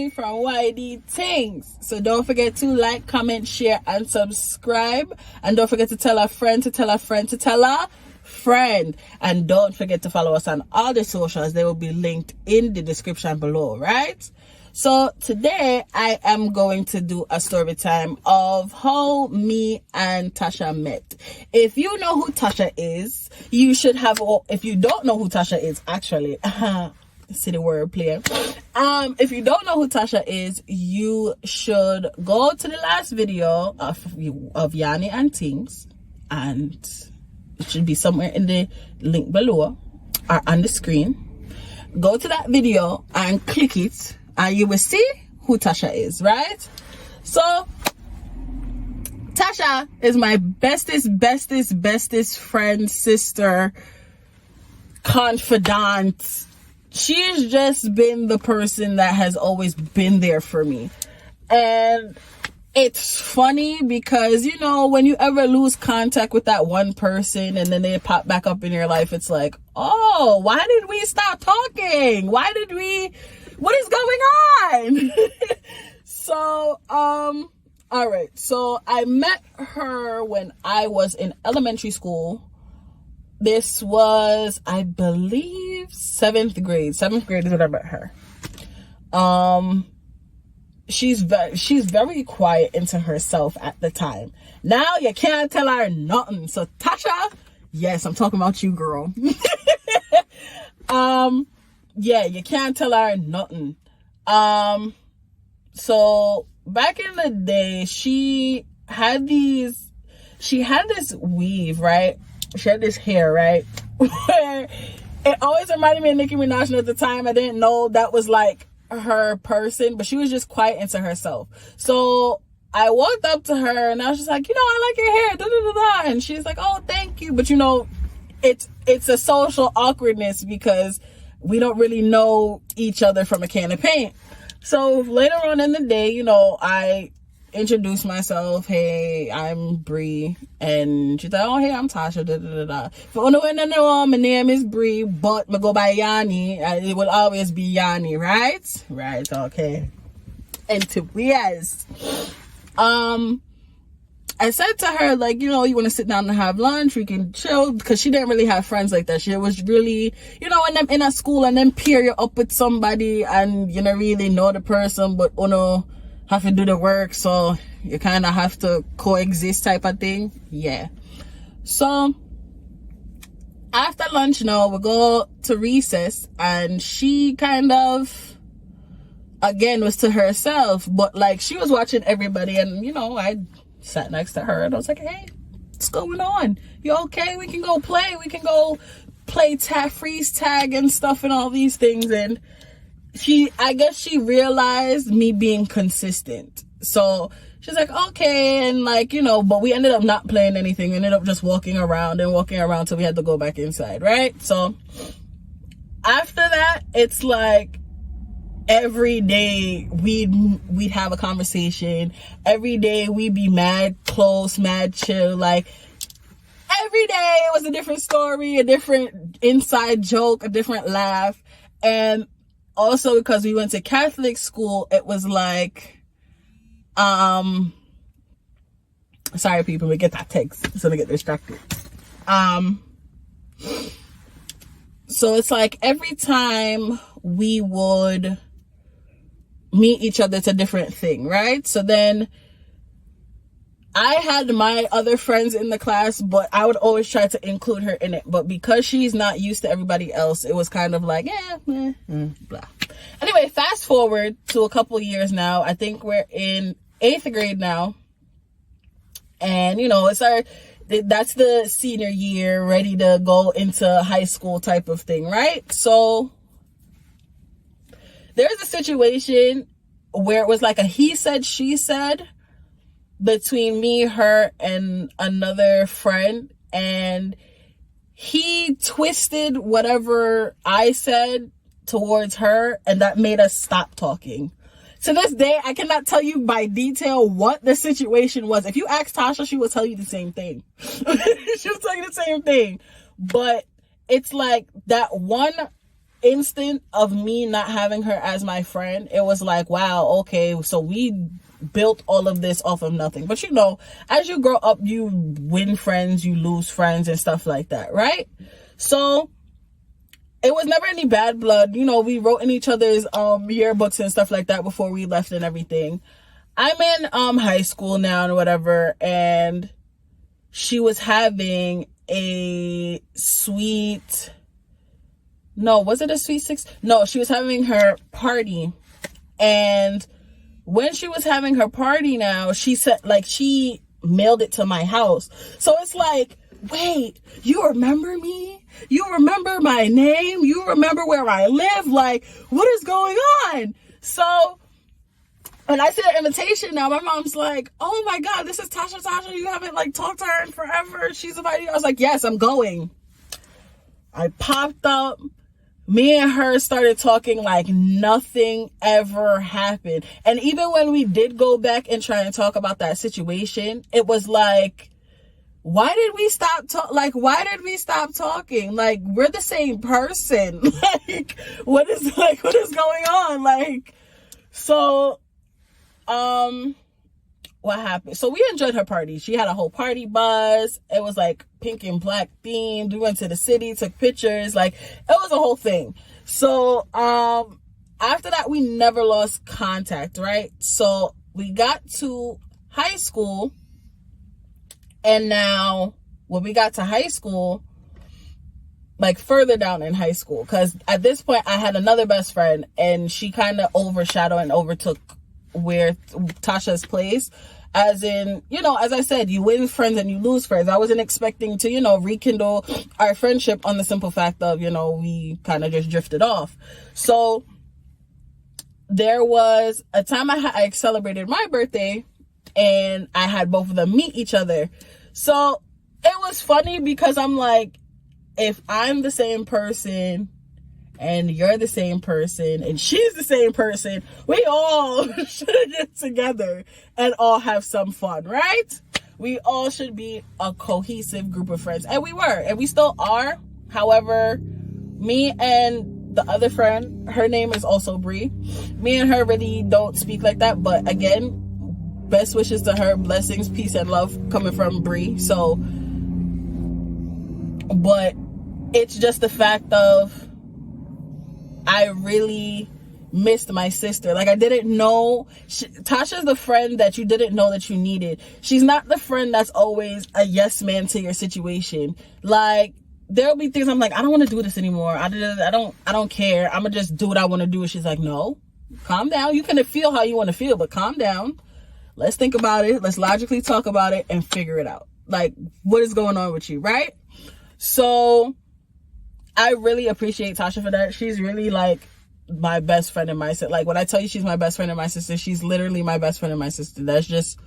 Yani from YDTINGZ. So don't forget to like, comment, share, and subscribe. And don't forget to tell a friend to tell a friend to tell a friend. And don't forget to follow us on all the socials. They will be linked in the description below, right? So today I am going to do a story time of how me and Tasha met. If you know who Tasha is, you should have, if you don't know who Tasha is, actually, see the word play. If you don't know who Tasha is, you should go to the last video of Yani and Things, and it should be somewhere in the link below or on the screen. Go to that video and click it, and you will see who Tasha is, right? So Tasha is my bestest friend, sister, confidant. She's just been the person that has always been there for me. And it's funny because, you know, when you ever lose contact with that one person and then they pop back up in your life, it's like, oh, why did we stop talking? What is going on? So, all right. So I met her when I was in elementary school. This was, I believe, 7th grade. 7th grade is when I met her. She's very quiet into herself at the time. Now you can't tell her nothing. So Tasha, yes, I'm talking about you, girl. Yeah, you can't tell her nothing. So back in the day, she had this weave, right? She had this hair, right? It always reminded me of Nicki Minaj. At the time, I didn't know that was like her person, but she was just quiet into herself. So I walked up to her and I was just like, you know, I like your hair, da, da, da, da. And she's like, oh, thank you. But you know, it's a social awkwardness because we don't really know each other from a can of paint. So later on in the day, you know, I introduced myself. Hey, I'm Bree. And she's like, oh, hey, I'm Tasha. Da, da, da, da. For anyone that know, my name is Bree, but I go by Yani. It will always be Yani, right? Right, okay. And to yes. I said to her, like, you know, you want to sit down and have lunch, we can chill, because she didn't really have friends like that. She was really, you know, when I'm in a school and then pair you up with somebody and you don't really know the person, but you know, have to do the work, so you kind of have to coexist type of thing. Yeah. So after lunch now, we go to recess, and she kind of, again, was to herself, but like she was watching everybody, and you know, I sat next to her and I was like, hey, what's going on? You okay? We can go play. We can go play freeze tag and stuff and all these things. And I guess she realized me being consistent. So she's like, okay. And like, you know, but we ended up not playing anything. We ended up just walking around till we had to go back inside, right? So after that, it's like, every day we'd have a conversation. Every day we'd be mad close, mad chill. Like every day it was a different story, a different inside joke, a different laugh. And also because we went to Catholic school, it was like, sorry people, we get that text, so we get distracted. So it's like every time we would meet each other, it's a different thing, right? So then I had my other friends in the class, but I would always try to include her in it. But because she's not used to everybody else, it was kind of like, blah. Anyway, fast forward to a couple years now. I think we're in 8th grade now. And, you know, that's the senior year, ready to go into high school type of thing, right? So there's a situation where it was like a he said, she said between me, her, and another friend. And he twisted whatever I said towards her, and that made us stop talking. To this day, I cannot tell you by detail what the situation was. If you ask Tasha, she will tell you the same thing. She'll tell you the same thing. But it's like that one instant of me not having her as my friend, it was like, wow, okay, so we built all of this off of nothing. But you know, as you grow up, you win friends, you lose friends and stuff like that, right? So it was never any bad blood. You know, we wrote in each other's yearbooks and stuff like that before we left and everything. I'm in high school now and whatever, and she was having a sweet... No, was it a sweet six? No, she was having her party. And when she was having her party now, she said, like, she mailed it to my house. So it's like, wait, you remember me? You remember my name? You remember where I live? Like, what is going on? So when I see the invitation now, my mom's like, oh my God, this is Tasha. You haven't like talked to her in forever. She's inviting you. I was like, yes, I'm going. I popped up. Me and her started talking like nothing ever happened. And even when we did go back and try and talk about that situation, it was like, why did we stop talking? Like, we're the same person. Like, what is going on? Like, so, what happened? So we enjoyed her party. She had a whole party bus. It was like pink and black themed. We went to the city, took pictures. Like, it was a whole thing. So after that, we never lost contact, right? So we got to high school, and now when we got to high school, like further down in high school, because at this point I had another best friend, and she kind of overshadowed and overtook where Tasha's place. As in, you know, as I said, you win friends and you lose friends. I wasn't expecting to, you know, rekindle our friendship on the simple fact of, you know, we kind of just drifted off. So there was a time I celebrated my birthday, and I had both of them meet each other. So it was funny because I'm like, if I'm the same person and you're the same person and she's the same person, we all should get together and all have some fun, right? We all should be a cohesive group of friends. And we were, and we still are. However, me and the other friend, her name is also Bree. Me and her really don't speak like that. But again, best wishes to her. Blessings, peace, and love coming from Bree. So, but it's just the fact of, I really missed my sister. Like, I didn't know. Tasha's the friend that you didn't know that you needed. She's not the friend that's always a yes man to your situation. Like, there'll be things I'm like, I don't want to do this anymore. I don't care. I'm gonna just do what I want to do. And she's like, no, calm down. You can feel how you want to feel, but calm down. Let's think about it. Let's logically talk about it and figure it out. Like, what is going on with you, right? So I really appreciate Tasha for that. She's really like my best friend and my sister. Like, when I tell you she's my best friend and my sister, she's literally my best friend and my sister. That's just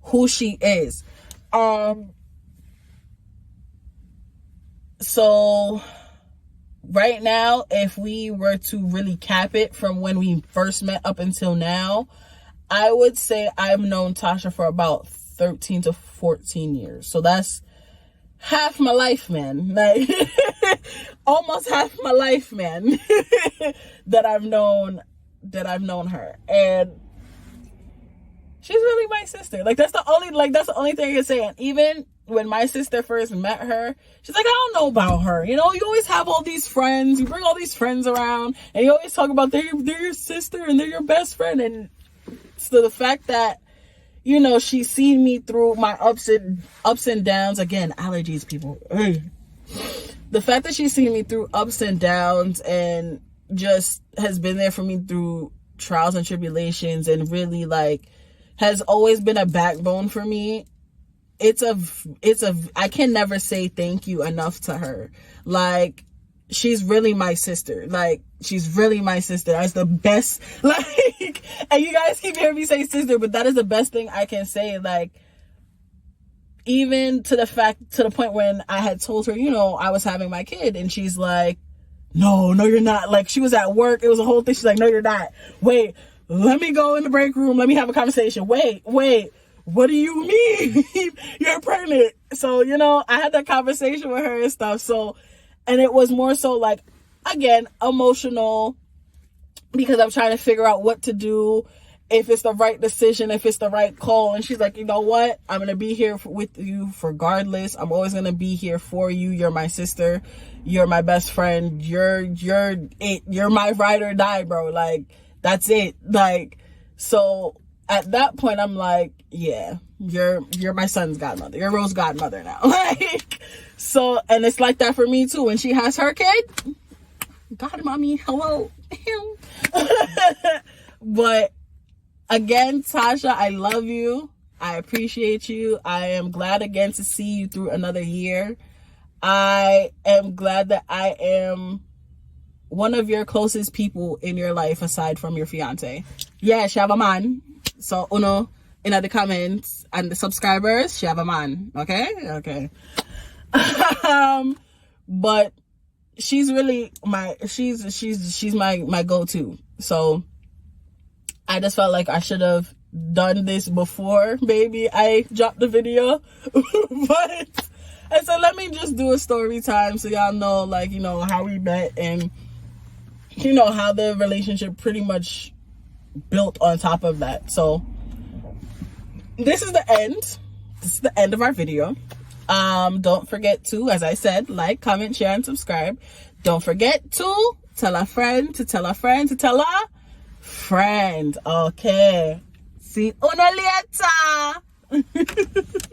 who she is. So right now, if we were to really cap it from when we first met up until now, I would say I've known Tasha for about 13 to 14 years. So that's half my life, man. Like, almost half my life, man. that I've known her. And she's really my sister. Like, that's the only thing I can say. And even when my sister first met her, she's like, I don't know about her. You know, you always have all these friends. You bring all these friends around, and you always talk about they're your sister and they're your best friend. And so the fact that, you know, she's seen me through my ups and downs. Again, allergies, people. The fact that she's seen me through ups and downs and just has been there for me through trials and tribulations, and really like has always been a backbone for me. I can never say thank you enough to her. Like, she's really my sister. Like, she's really my sister. That's the best. Like, and you guys keep hearing me say sister, but that is the best thing I can say. Like, even to the point when I had told her, you know, I was having my kid, and she's like, no, you're not. Like, she was at work. It was a whole thing. She's like, no, you're not. Wait, let me go in the break room. Let me have a conversation. Wait, what do you mean? You're pregnant. So, you know, I had that conversation with her and stuff. So, and it was more so like, again, emotional, because I'm trying to figure out what to do, if it's the right decision, if it's the right call. And she's like, you know what? I'm going to be here with you regardless. I'm always going to be here for you. You're my sister. You're my best friend. You're it. You're my ride or die, bro. Like, that's it. Like, so at that point, I'm like, yeah, you're my son's godmother. You're Rose's godmother now. Like, so, and it's like that for me too. When she has her kid, God, mommy, hello. But again, Tasha, I love you. I appreciate you. I am glad again to see you through another year. I am glad that I am one of your closest people in your life aside from your fiance. Yeah, she have a man. So, uno, in the comments and the subscribers, she have a man. Okay. But she's really she's my go-to. So I just felt like I should have done this before maybe I dropped the video. But I said, let me just do a story time so y'all know, like, you know, how we met and, you know, how the relationship pretty much built on top of that. So this is the end. This is the end of our video. Don't forget to, as I said, like, comment, share, and subscribe. Don't forget to tell a friend to tell a friend to tell a friend. Okay. See you later.